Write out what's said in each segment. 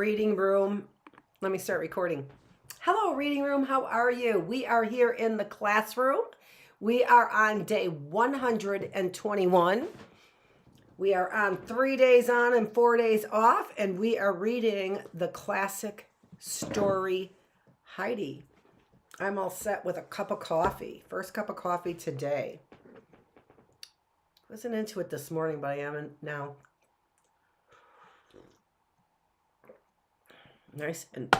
Reading Room. Let me start recording. Hello, Reading Room. How are you? We are here in the classroom. We are on day 121. We are on 3 days on and 4 days off, and we are reading the classic story, Heidi. I'm all set with a cup of coffee. First cup of coffee today. Wasn't into it this morning, but I am now. Nice and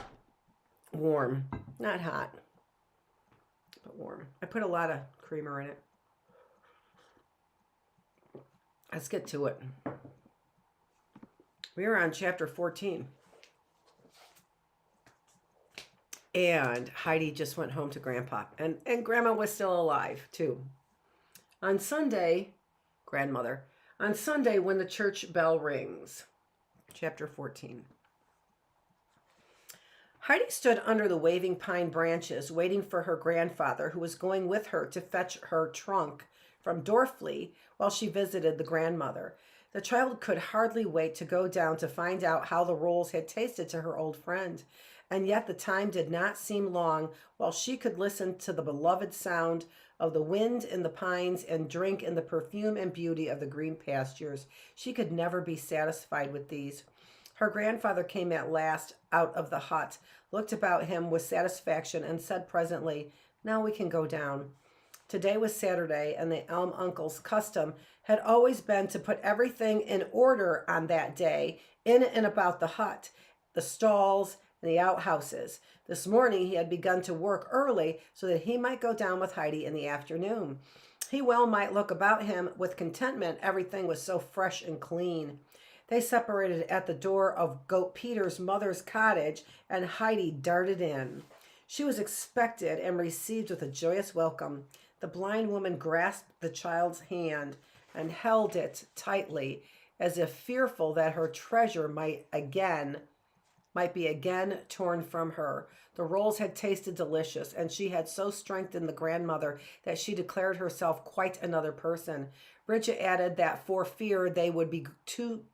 warm. Not hot, but warm. I put a lot of creamer in it. Let's get to it. We are on chapter 14. And Heidi just went home to Grandpa. And Grandma was still alive, too. On Sunday, grandmother, on Sunday when the church bell rings. Chapter 14. Heidi stood under the waving pine branches, waiting for her grandfather, who was going with her to fetch her trunk from Dorfley while she visited the grandmother. The child could hardly wait to go down to find out how the rolls had tasted to her old friend. And yet the time did not seem long while she could listen to the beloved sound of the wind in the pines and drink in the perfume and beauty of the green pastures. She could never be satisfied with these. Her grandfather came at last out of the hut, looked about him with satisfaction, and said presently, "Now we can go down." Today was Saturday, and the Elm uncle's custom had always been to put everything in order on that day in and about the hut, the stalls, and the outhouses. This morning he had begun to work early so that he might go down with Heidi in the afternoon. He well might look about him with contentment. Everything was so fresh and clean. They separated at the door of Goat Peter's mother's cottage, and Heidi darted in. She was expected and received with a joyous welcome. The blind woman grasped the child's hand and held it tightly, as if fearful that her treasure might be again torn from her. The rolls had tasted delicious, and she had so strengthened the grandmother that she declared herself quite another person. Bridget added that for fear they would be too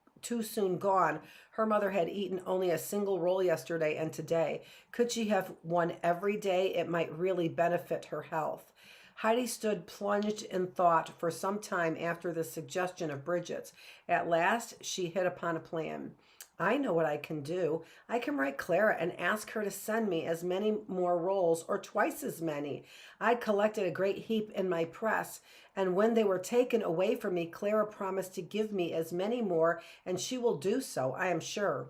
soon gone, her mother had eaten only a single roll yesterday and today. Could she have one every day, it might really benefit her health. Heidi stood plunged in thought for some time after the suggestion of Bridget's. At last she hit upon a plan. "I know what I can do. I can write Clara and ask her to send me as many more rolls, or twice as many. I'd collected a great heap in my press, and when they were taken away from me, Clara promised to give me as many more, and she will do so, I am sure."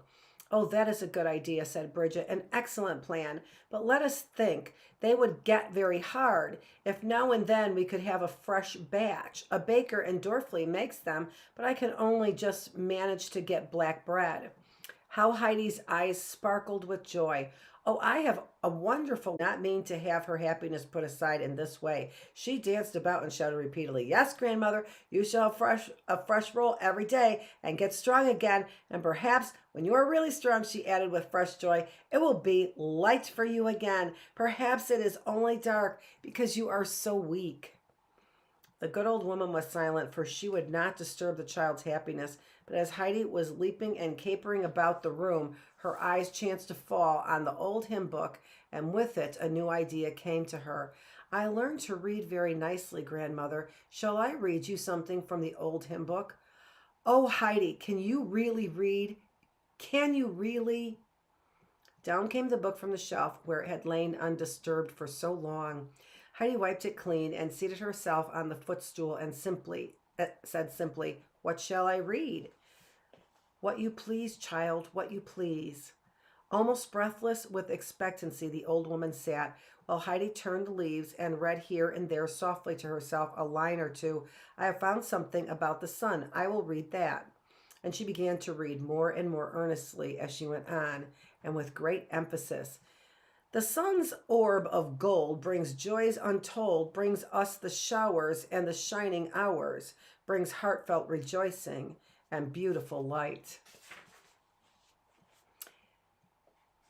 "Oh, that is a good idea," said Bridget. "An excellent plan. But let us think. They would get very hard. If now and then we could have a fresh batch. A baker in Dorfley makes them, but I can only just manage to get black bread." How Heidi's eyes sparkled with joy. "Oh, I have a wonderful," not mean to have her happiness put aside in this way. She danced about and shouted repeatedly, "Yes, grandmother, you shall have a fresh roll every day and get strong again. And perhaps when you are really strong," she added with fresh joy, "it will be light for you again. Perhaps it is only dark because you are so weak." The good old woman was silent, for she would not disturb the child's happiness. But as Heidi was leaping and capering about the room, her eyes chanced to fall on the old hymn book, and with it a new idea came to her. "I learned to read very nicely, grandmother. Shall I read you something from the old hymn book?" "Oh, Heidi, can you really read? Can you really?" Down came the book from the shelf where it had lain undisturbed for so long. Heidi wiped it clean and seated herself on the footstool and said simply, "What shall I read?" "What you please, child, what you please." Almost breathless with expectancy, the old woman sat, while Heidi turned the leaves and read here and there softly to herself a line or two. "I have found something about the sun. I will read that." And she began to read more and more earnestly as she went on, and with great emphasis. "The sun's orb of gold brings joys untold, brings us the showers and the shining hours, brings heartfelt rejoicing and beautiful light.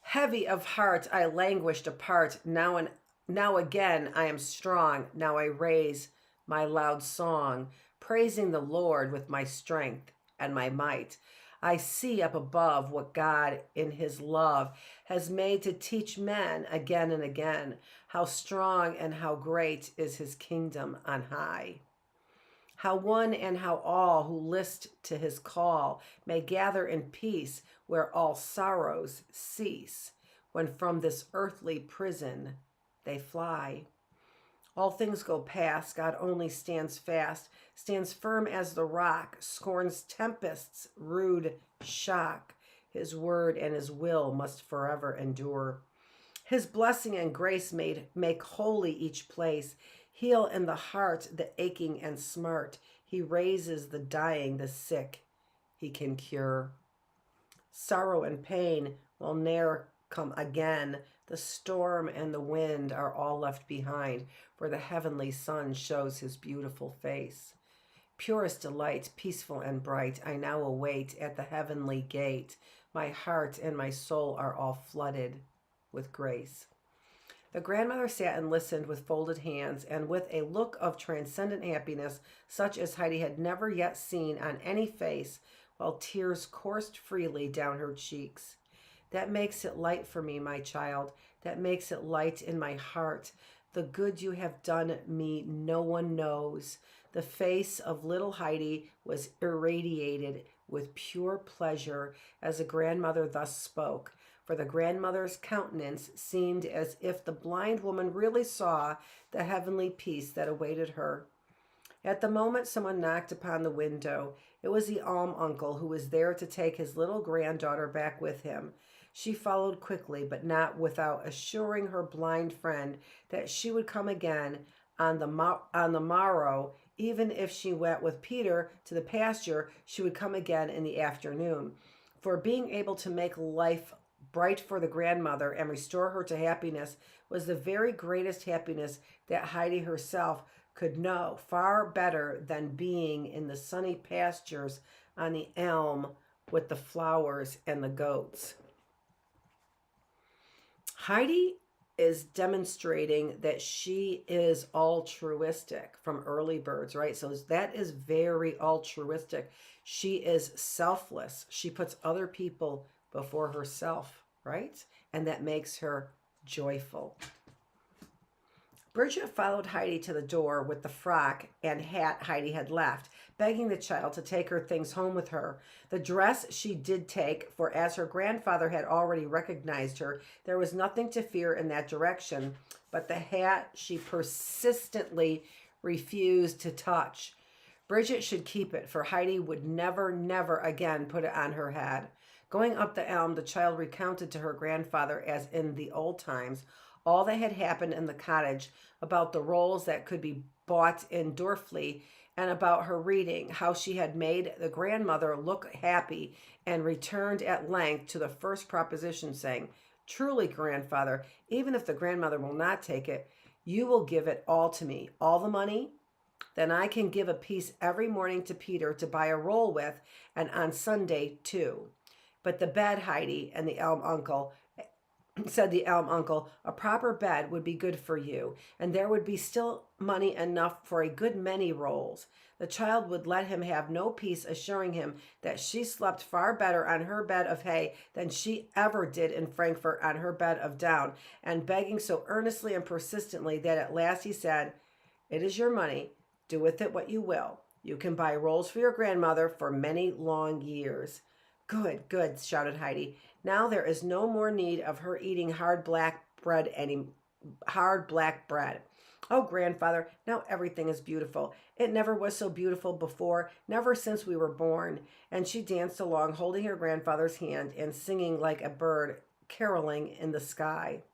Heavy of heart I languished apart, now again I am strong, now I raise my loud song, praising the Lord with my strength and my might. I see up above what God in his love has made to teach men again and again how strong and how great is his kingdom on high. How one and how all who list to his call may gather in peace where all sorrows cease, when from this earthly prison they fly. All things go past, God only stands fast, stands firm as the rock, scorns tempests, rude shock. His word and his will must forever endure. His blessing and grace make holy each place, heal in the heart the aching and smart. He raises the dying, the sick he can cure. Sorrow and pain will ne'er come again. The storm and the wind are all left behind, for the heavenly sun shows his beautiful face. Purest delight, peaceful and bright, I now await at the heavenly gate. My heart and my soul are all flooded with grace. The grandmother sat and listened with folded hands and with a look of transcendent happiness such as Heidi had never yet seen on any face, while tears coursed freely down her cheeks. That makes it light for me, my child. That makes it light in my heart. The good you have done me no one knows. The face of little Heidi was irradiated with pure pleasure as the grandmother thus spoke, for the grandmother's countenance seemed as if the blind woman really saw the heavenly peace that awaited her. At the moment, someone knocked upon the window. It was the uncle who was there to take his little granddaughter back with him. She followed quickly, but not without assuring her blind friend that she would come again on the morrow. Even if she went with Peter to the pasture, she would come again in the afternoon. For being able to make life bright for the grandmother and restore her to happiness was the very greatest happiness that Heidi herself could know, far better than being in the sunny pastures on the elm with the flowers and the goats. Heidi is demonstrating that she is altruistic from early birds, right? So that is very altruistic. She is selfless. She puts other people before herself, right? And that makes her joyful. Bridget followed Heidi to the door with the frock and hat Heidi had left, begging the child to take her things home with her. The dress she did take, for as her grandfather had already recognized her, there was nothing to fear in that direction, but the hat she persistently refused to touch. Bridget should keep it, for Heidi would never, never again put it on her head. Going up the elm, the child recounted to her grandfather, as in the old times, all that had happened in the cottage, about the rolls that could be bought in Dorfli, and about her reading, how she had made the grandmother look happy, and returned at length to the first proposition, saying, "Truly, grandfather, even if the grandmother will not take it, you will give it all to me, all the money? Then I can give a piece every morning to Peter to buy a roll with, and on Sunday too. But the bed, Heidi," and the elm uncle said the elm uncle, "a proper bed would be good for you, and there would be still money enough for a good many rolls." The child would let him have no peace, assuring him that she slept far better on her bed of hay than she ever did in Frankfurt on her bed of down, and begging so earnestly and persistently that at last he said, "It is your money. Do with it what you will. You can buy rolls for your grandmother for many long years." "Good, good," shouted Heidi. "Now there is no more need of her eating hard black bread. Oh, grandfather, now everything is beautiful. It never was so beautiful before, never since we were born." And she danced along, holding her grandfather's hand and singing like a bird caroling in the sky.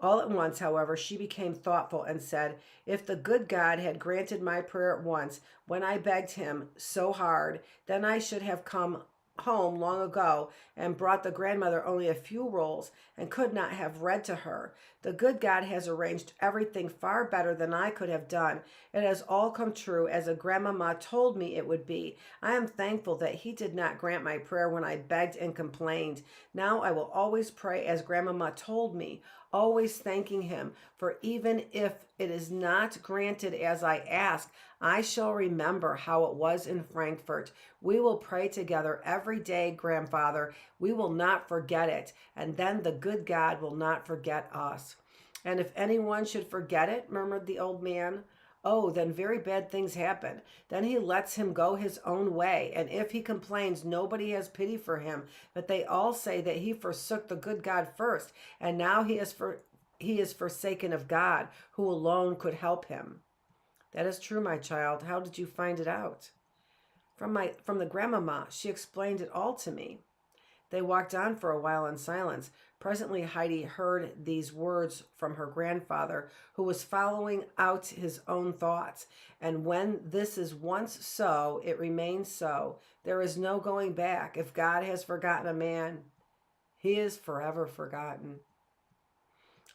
All at once, however, she became thoughtful and said, "If the good God had granted my prayer at once, when I begged him so hard, then I should have come home long ago and brought the grandmother only a few rolls and could not have read to her. The good God has arranged everything far better than I could have done. It has all come true as a grandmama told me it would be. I am thankful that he did not grant my prayer when I begged and complained. Now I will always pray as grandmama told me. always thanking him, for even if it is not granted as I ask, I shall remember how it was in Frankfurt. We will pray together every day, grandfather. We will not forget it, and then the good God will not forget us. And if anyone should forget it, murmured the old man, oh, then very bad things happen. Then he lets him go his own way, and if he complains, nobody has pity for him. But they all say that he forsook the good God first, and now he is forsaken of God, who alone could help him. That is true, my child. How did you find it out? From the grandmamma. She explained it all to me. They walked on for a while in silence. Presently, Heidi heard these words from her grandfather, who was following out his own thoughts. And when this is once so, it remains so. There is no going back. If God has forgotten a man, he is forever forgotten.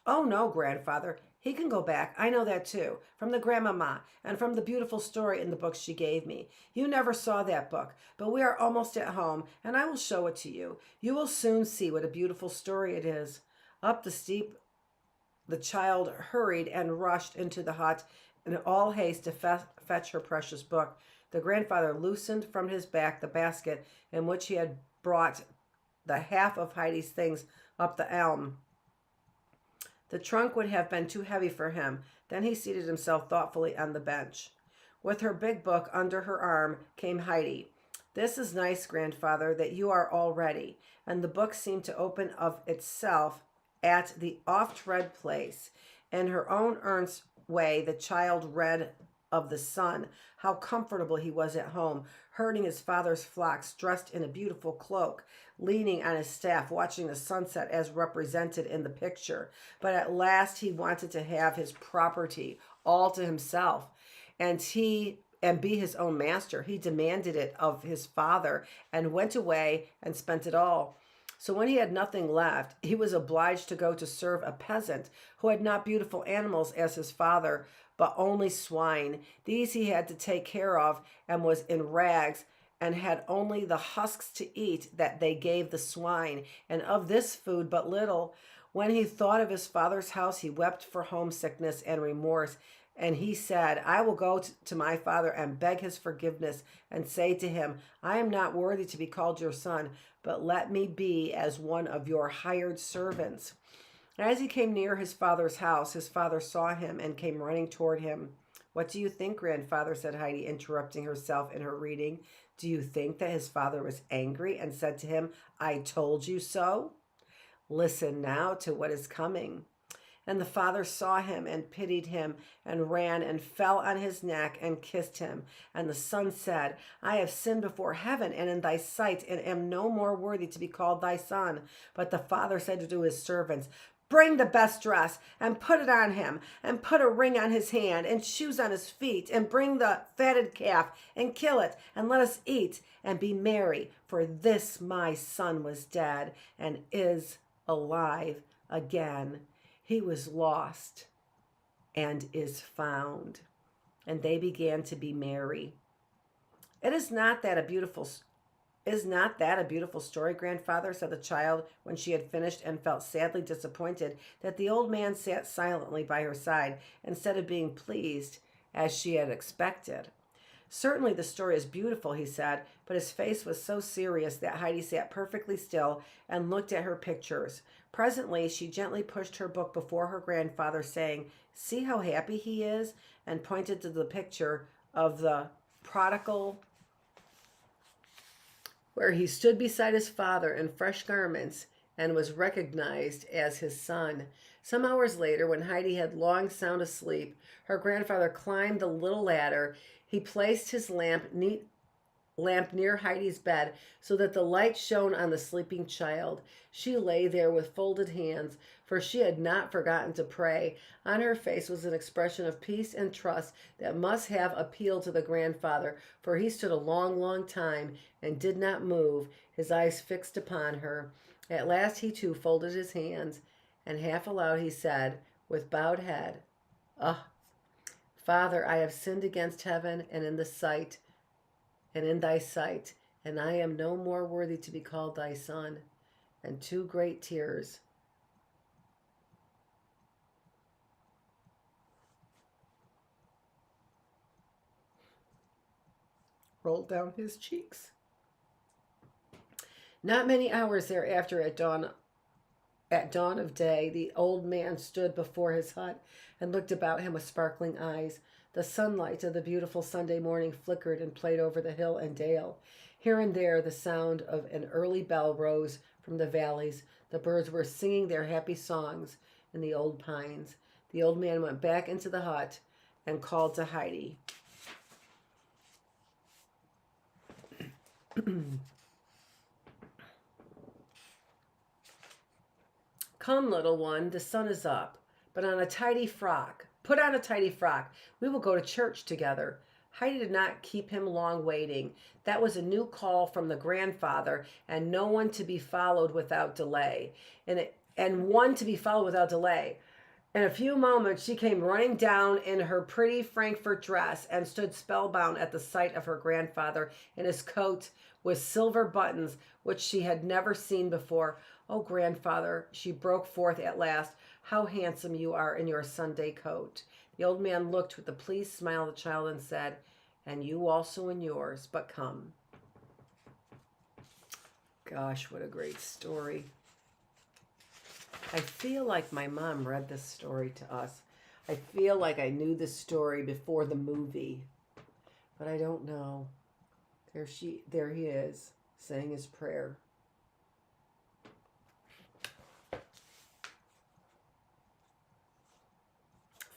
Oh, no, grandfather. He can go back. I know that too. From the grandmamma and from the beautiful story in the book she gave me. You never saw that book, but we are almost at home, and I will show it to you. You will soon see what a beautiful story it is. Up the steep, the child hurried and rushed into the hut in all haste to fetch her precious book. The grandfather loosened from his back the basket in which he had brought the half of Heidi's things up the elm. The trunk would have been too heavy for him. Then he seated himself thoughtfully on the bench. With her big book under her arm came Heidi. This is nice, grandfather, that you are all ready. And the book seemed to open of itself at the oft-read place. In her own earnest way, the child read of the son, how comfortable he was at home, herding his father's flocks, dressed in a beautiful cloak, leaning on his staff, watching the sunset as represented in the picture. But at last he wanted to have his property all to himself, and be his own master. He demanded it of his father and went away and spent it all. So when he had nothing left, he was obliged to go to serve a peasant who had not beautiful animals as his father, but only swine. These he had to take care of, and was in rags, and had only the husks to eat that they gave the swine, and of this food but little. When he thought of his father's house, he wept for homesickness and remorse. And he said, I will go to my father and beg his forgiveness and say to him, I am not worthy to be called your son, but let me be as one of your hired servants. As he came near his father's house, his father saw him and came running toward him. What do you think, grandfather? Said Heidi, interrupting herself in her reading. Do you think that his father was angry and said to him, I told you so? Listen now to what is coming. And the father saw him and pitied him and ran and fell on his neck and kissed him. And the son said, I have sinned before heaven and in thy sight, and am no more worthy to be called thy son. But the father said to his servants, Bring the best dress and put it on him, and put a ring on his hand and shoes on his feet, and bring the fatted calf and kill it, and let us eat and be merry. For this my son was dead and is alive again. He was lost and is found. And they began to be merry. Is not that a beautiful story, grandfather? Said the child when she had finished, and felt sadly disappointed that the old man sat silently by her side instead of being pleased as she had expected. Certainly the story is beautiful, he said, but his face was so serious that Heidi sat perfectly still and looked at her pictures. Presently, she gently pushed her book before her grandfather, saying, See how happy he is, and pointed to the picture of the prodigal, where he stood beside his father in fresh garments and was recognized as his son. Some hours later, when Heidi had long sound asleep, her grandfather climbed the little ladder. He placed his lamp near Heidi's bed so that the light shone on the sleeping child. She lay there with folded hands, for she had not forgotten to pray. On her face was an expression of peace and trust that must have appealed to the grandfather, for he stood a long, long time and did not move, his eyes fixed upon her. At last he too folded his hands, and half aloud he said, with bowed head, Father, I have sinned against heaven and in thy sight, and I am no more worthy to be called thy son. And two great tears rolled down his cheeks. Not many hours thereafter, at dawn of day, the old man stood before his hut and looked about him with sparkling eyes. The sunlight of the beautiful Sunday morning flickered and played over the hill and dale. Here and there the sound of an early bell rose from the valleys. The birds were singing their happy songs in the old pines. The old man went back into the hut and called to Heidi. Come, little one, the sun is up, but on a tidy frock. Put on a tidy frock. We will go to church together. Heidi did not keep him long waiting. That was a new call from the grandfather, and no one to be followed without delay. And one to be followed without delay. In a few moments, she came running down in her pretty Frankfurt dress and stood spellbound at the sight of her grandfather in his coat with silver buttons, which she had never seen before. "Oh, grandfather," she broke forth at last, "how handsome you are in your Sunday coat." The old man looked with a pleased smile at the child and said, "And you also in yours, but come." Gosh, what a great story. I feel like my mom read this story to us. I feel like I knew this story before the movie, but I don't know. There he is, saying his prayer.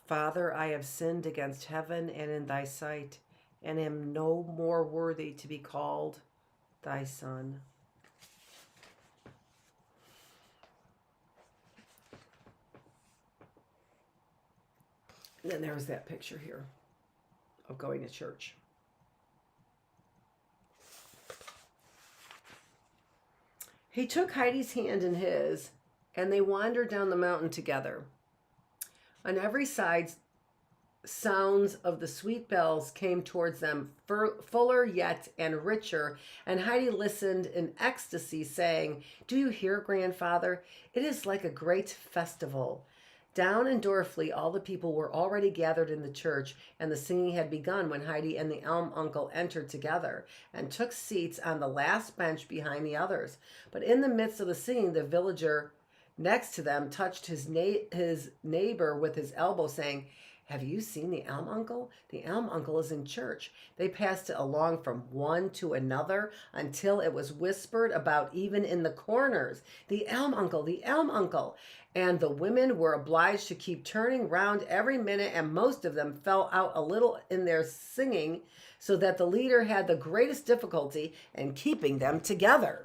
Father, I have sinned against heaven and in thy sight, and am no more worthy to be called thy son. And then there's that picture here of going to church. He took Heidi's hand in his, and they wandered down the mountain together. On every side, sounds of the sweet bells came towards them, fuller yet and richer, and Heidi listened in ecstasy, saying, "Do you hear, grandfather? It is like a great festival." Down in Dorfli, all the people were already gathered in the church, and the singing had begun when Heidi and the elm uncle entered together and took seats on the last bench behind the others. But in the midst of the singing, the villager next to them touched his neighbor with his elbow, saying, "Have you seen the elm uncle? The elm uncle is in church." They passed it along from one to another until it was whispered about even in the corners, "The elm uncle, the elm uncle." And the women were obliged to keep turning round every minute, and most of them fell out a little in their singing, so that the leader had the greatest difficulty in keeping them together.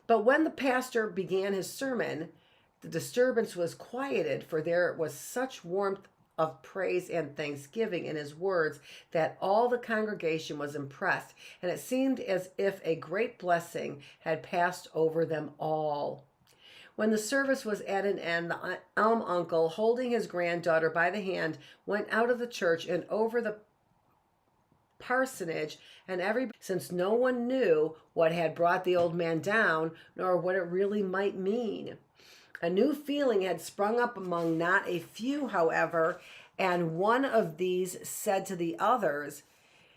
But when the pastor began his sermon, the disturbance was quieted, for there was such warmth of praise and thanksgiving in his words that all the congregation was impressed, and it seemed as if a great blessing had passed over them all. When the service was at an end, the elm uncle, holding his granddaughter by the hand, went out of the church and over the parsonage, and since no one knew what had brought the old man down, nor what it really might mean. A new feeling had sprung up among not a few, however, and one of these said to the others,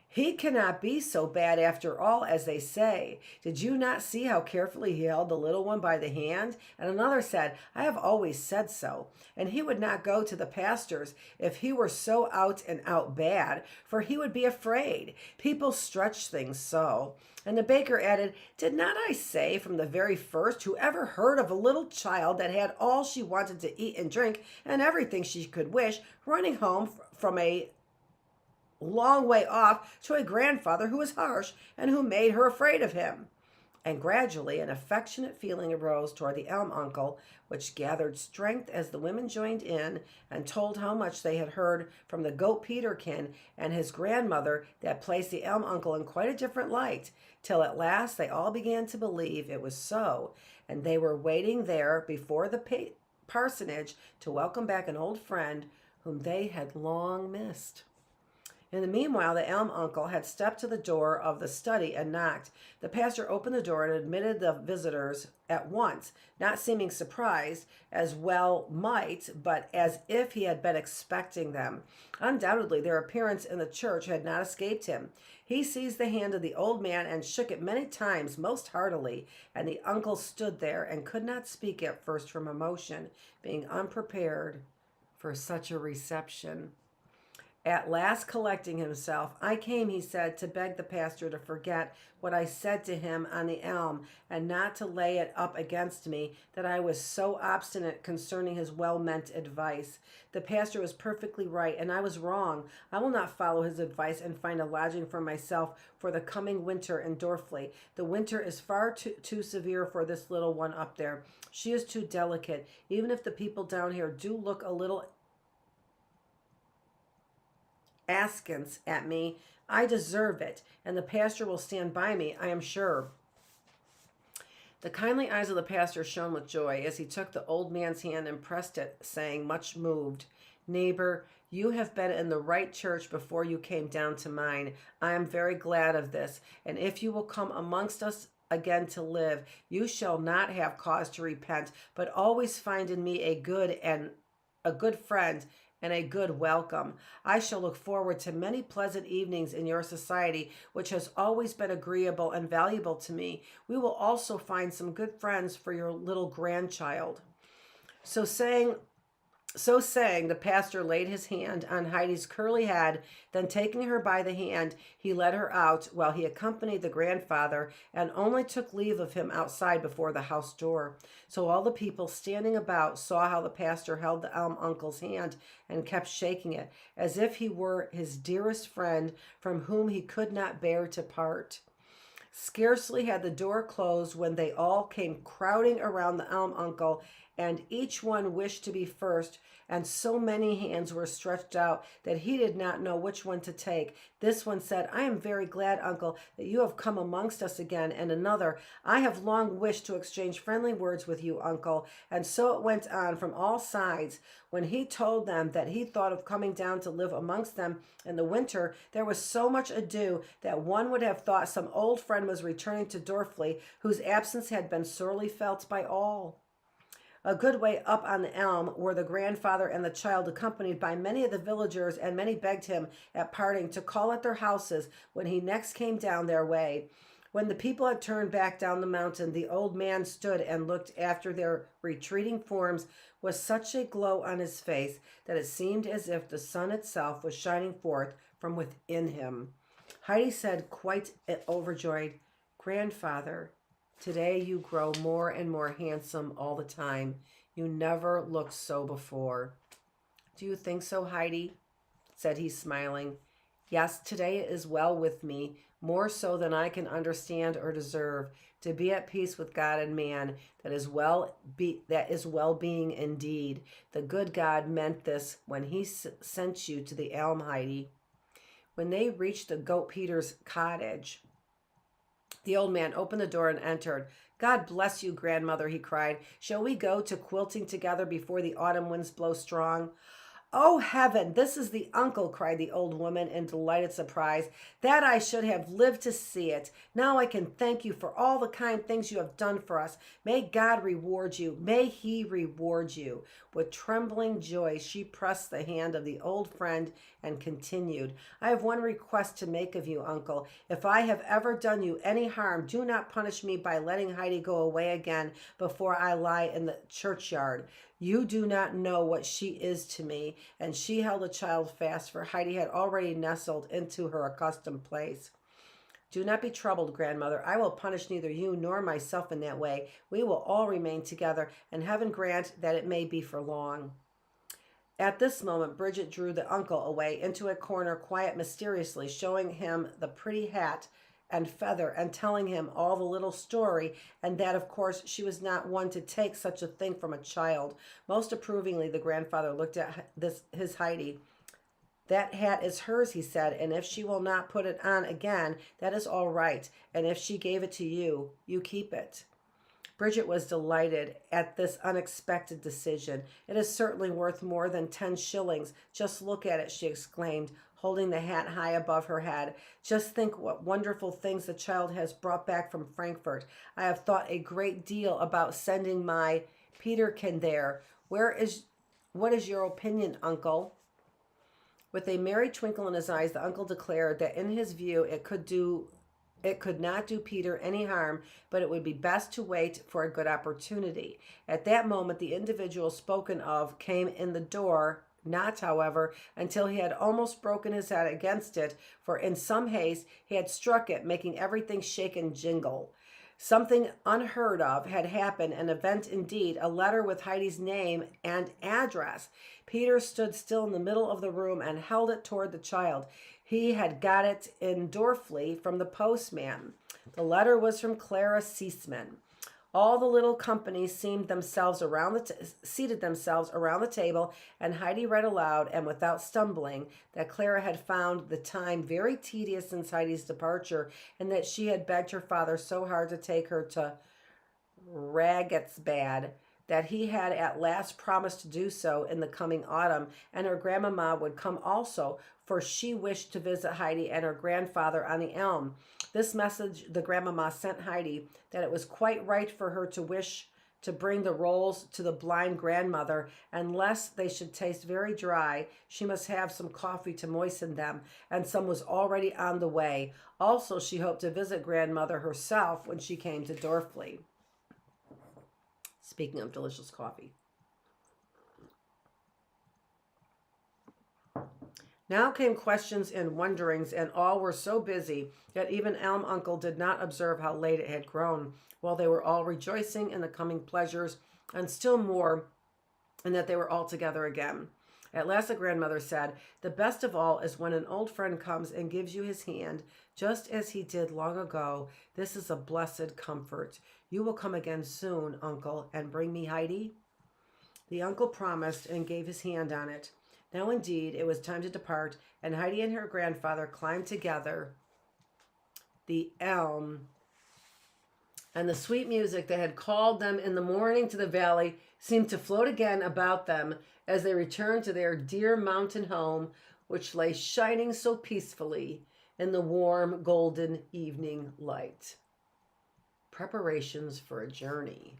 "He cannot be so bad after all as they say. Did you not see how carefully he held the little one by the hand?" And another said, "I have always said so. And he would not go to the pastor's if he were so out and out bad, for he would be afraid. People stretch things so." And the baker added, "Did not I say from the very first, who ever heard of a little child that had all she wanted to eat and drink and everything she could wish, running home from a long way off to a grandfather who was harsh and who made her afraid of him?" And gradually an affectionate feeling arose toward the elm uncle, which gathered strength as the women joined in and told how much they had heard from the goat Peterkin and his grandmother that placed the elm uncle in quite a different light, till at last they all began to believe it was so, and they were waiting there before the parsonage to welcome back an old friend whom they had long missed. In the meanwhile, the elm uncle had stepped to the door of the study and knocked. The pastor opened the door and admitted the visitors at once, not seeming surprised, as well might, but as if he had been expecting them. Undoubtedly, their appearance in the church had not escaped him. He seized the hand of the old man and shook it many times most heartily, and the uncle stood there and could not speak at first from emotion, being unprepared for such a reception. At last collecting himself, "I came," he said, "to beg the pastor to forget what I said to him on the elm, and not to lay it up against me that I was so obstinate concerning his well-meant advice. The pastor was perfectly right, and I was wrong. I will not follow his advice and find a lodging for myself for the coming winter in Dorfley. The winter is far too severe for this little one up there. She is too delicate. Even if the people down here do look a little askance at me, I deserve it, and the pastor will stand by me, I am sure." The kindly eyes of the pastor shone with joy as he took the old man's hand and pressed it, saying, much moved, "Neighbor, you have been in the right church before you came down to mine. I am very glad of this, and if you will come amongst us again to live, you shall not have cause to repent, but always find in me a good friend and a good welcome. I shall look forward to many pleasant evenings in your society, which has always been agreeable and valuable to me. We will also find some good friends for your little grandchild." So saying, the pastor laid his hand on Heidi's curly head, then taking her by the hand, he led her out while he accompanied the grandfather and only took leave of him outside before the house door. So all the people standing about saw how the pastor held the elm uncle's hand and kept shaking it, as if he were his dearest friend from whom he could not bear to part. Scarcely had the door closed when they all came crowding around the elm uncle, and each one wished to be first, and so many hands were stretched out that he did not know which one to take. This one said, "I am very glad, uncle, that you have come amongst us again," and another, "I have long wished to exchange friendly words with you, uncle." And so it went on from all sides. When he told them that he thought of coming down to live amongst them in the winter, there was so much ado that one would have thought some old friend was returning to Dorfley, whose absence had been sorely felt by all. A good way up on the elm were the grandfather and the child, accompanied by many of the villagers, and many begged him at parting to call at their houses when he next came down their way. When the people had turned back down the mountain, the old man stood and looked after their retreating forms with such a glow on his face that it seemed as if the sun itself was shining forth from within him. Heidi said, quite overjoyed, "Grandfather, today you grow more and more handsome all the time. You never looked so before." "Do you think so, Heidi?" said he, smiling. "Yes, today it is well with me, more so than I can understand or deserve. To be at peace with God and man, that is well-being indeed. The good God meant this when he sent you to the elm, Heidi." When they reached the goat Peter's cottage, the old man opened the door and entered. "God bless you, grandmother," he cried. "Shall we go to quilting together before the autumn winds blow strong?" "Oh, heaven, this is the uncle," cried the old woman in delighted surprise. "That I should have lived to see it. Now I can thank you for all the kind things you have done for us. May God reward you. May he reward you." With trembling joy, she pressed the hand of the old friend and continued, "I have one request to make of you, uncle. If I have ever done you any harm, do not punish me by letting Heidi go away again before I lie in the churchyard. You do not know what she is to me." And she held the child fast, for Heidi had already nestled into her accustomed place. "Do not be troubled, grandmother. I will punish neither you nor myself in that way. We will all remain together, and heaven grant that it may be for long." At this moment, Bridget drew the uncle away into a corner quite mysteriously, showing him the pretty hat and feather and telling him all the little story, and that of course she was not one to take such a thing from a child. Most approvingly the grandfather looked at his Heidi. "That hat is hers," he said, "and if she will not put it on again, that is all right, and if she gave it to you, you keep it." Bridget was delighted at this unexpected decision. "It is certainly worth more than 10 shillings. Just look at it," she exclaimed, holding the hat high above her head. Just think what wonderful things the child has brought back from Frankfurt. I have thought a great deal about sending my Peterkin there. What is your opinion, Uncle? With a merry twinkle in his eyes, the uncle declared that in his view it could not do Peter any harm, but it would be best to wait for a good opportunity. At that moment, the individual spoken of came in the door, not, however, until he had almost broken his head against it, for in some haste he had struck it, making everything shake and jingle. Something unheard of had happened, an event indeed, a letter with Heidi's name and address. Peter stood still in the middle of the room and held it toward the child. He had got it in Dorfli from the postman. The letter was from Clara Seisman. All the little company seated themselves around the table, and Heidi read aloud, and without stumbling, that Clara had found the time very tedious since Heidi's departure, and that she had begged her father so hard to take her to Ragetsbad that he had at last promised to do so in the coming autumn, and her grandmamma would come also, for she wished to visit Heidi and her grandfather on the elm. This message the grandmamma sent Heidi, that it was quite right for her to wish to bring the rolls to the blind grandmother, and lest they should taste very dry, she must have some coffee to moisten them, and some was already on the way. Also, she hoped to visit grandmother herself when she came to Dorfli. Speaking of delicious coffee. Now came questions and wonderings, and all were so busy that even Elm Uncle did not observe how late it had grown, while they were all rejoicing in the coming pleasures, and still more in that they were all together again. At last the grandmother said, "The best of all is when an old friend comes and gives you his hand, just as he did long ago. This is a blessed comfort. You will come again soon, Uncle, and bring me Heidi?" The uncle promised and gave his hand on it. Now indeed it was time to depart, and Heidi and her grandfather climbed together the elm, and the sweet music that had called them in the morning to the valley seemed to float again about them as they returned to their dear mountain home, which lay shining so peacefully in the warm golden evening light. Preparations for a journey.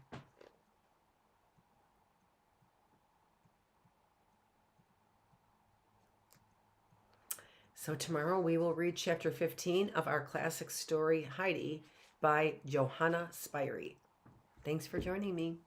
So tomorrow we will read chapter 15 of our classic story, Heidi, by Johanna Spyri. Thanks for joining me.